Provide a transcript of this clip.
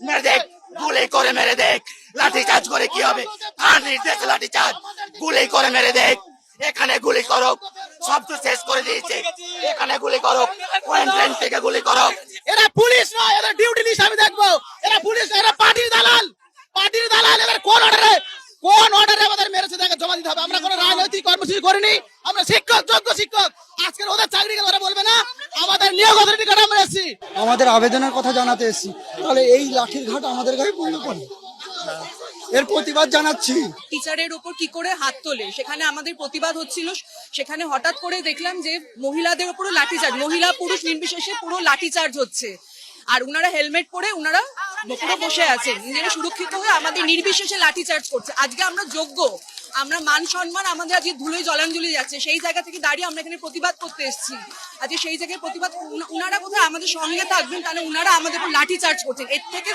মেরে দেখ, গুলি করে মেরে দেখ, লাঠি চার্জ করে কি হবে? তার নির্দেশ লাঠি চার্জ, গুলি করে মেরে দেখ, এখানে গুলি করো, সব তো শেষ করে দিয়েছে, এখানে গুলি করো, পয়েন্ট রেঞ্জ থেকে গুলি করো। এরা পুলিশ নয়, এরা ডিউটি লিস্ট আমি দেখবো। এরা পুলিশ নয়, এরা পার্টির দালাল, পার্টির দালাল। এদের কোন অর্ডারে আমাদের মেরেছে তাকে জমা দিতে হবে। আমরা কোনো রাজনৈতিক কর্মসূচি করিনি, আমরা শিক্ষক, যোগ্য শিক্ষক। আজকের ওদের চাকরি গেলে ওরা বলবে না আমাদের নিয়োগ অথরিটি কার্ড আমরা এসেছি। আমাদের আবেদনের কথা জানাতে এসেছি, তাহলে এই লাঠির ঘাট আমাদের গায়ে পড়লো কেন? এর প্রতিবাদ জানাচ্ছি। টিচারের উপর কি করে হাত তোলে সেখানে আমাদের প্রতিবাদ হচ্ছিল। সেখানে হঠাৎ করে দেখলাম যে মহিলাদের উপরও লাঠিচার্জ, মহিলা পুরুষ নির্বিশেষে পুরো লাঠিচার্জ হচ্ছে। আর উনারা হেলমেট পরে উনারা পুরো বসে আছেন, নিজেরা সুরক্ষিত হয়ে আমাদের নির্বিশেষে লাঠিচার্জ করছে। আজকে আমরা যোগ্য, আমরা মান সম্মান আমাদের আজকে ধুলোয় জলাঞ্জলি যাচ্ছে, সেই জায়গা থেকে দাঁড়িয়ে আমরা এখানে প্রতিবাদ করতে এসেছি। আজকে সেই জায়গায় প্রতিবাদ, উনারা কোথায় আমাদের সঙ্গে থাকবেন, তাহলে উনারা আমাদের উপর লাঠিচার্জ করছেন। এর থেকে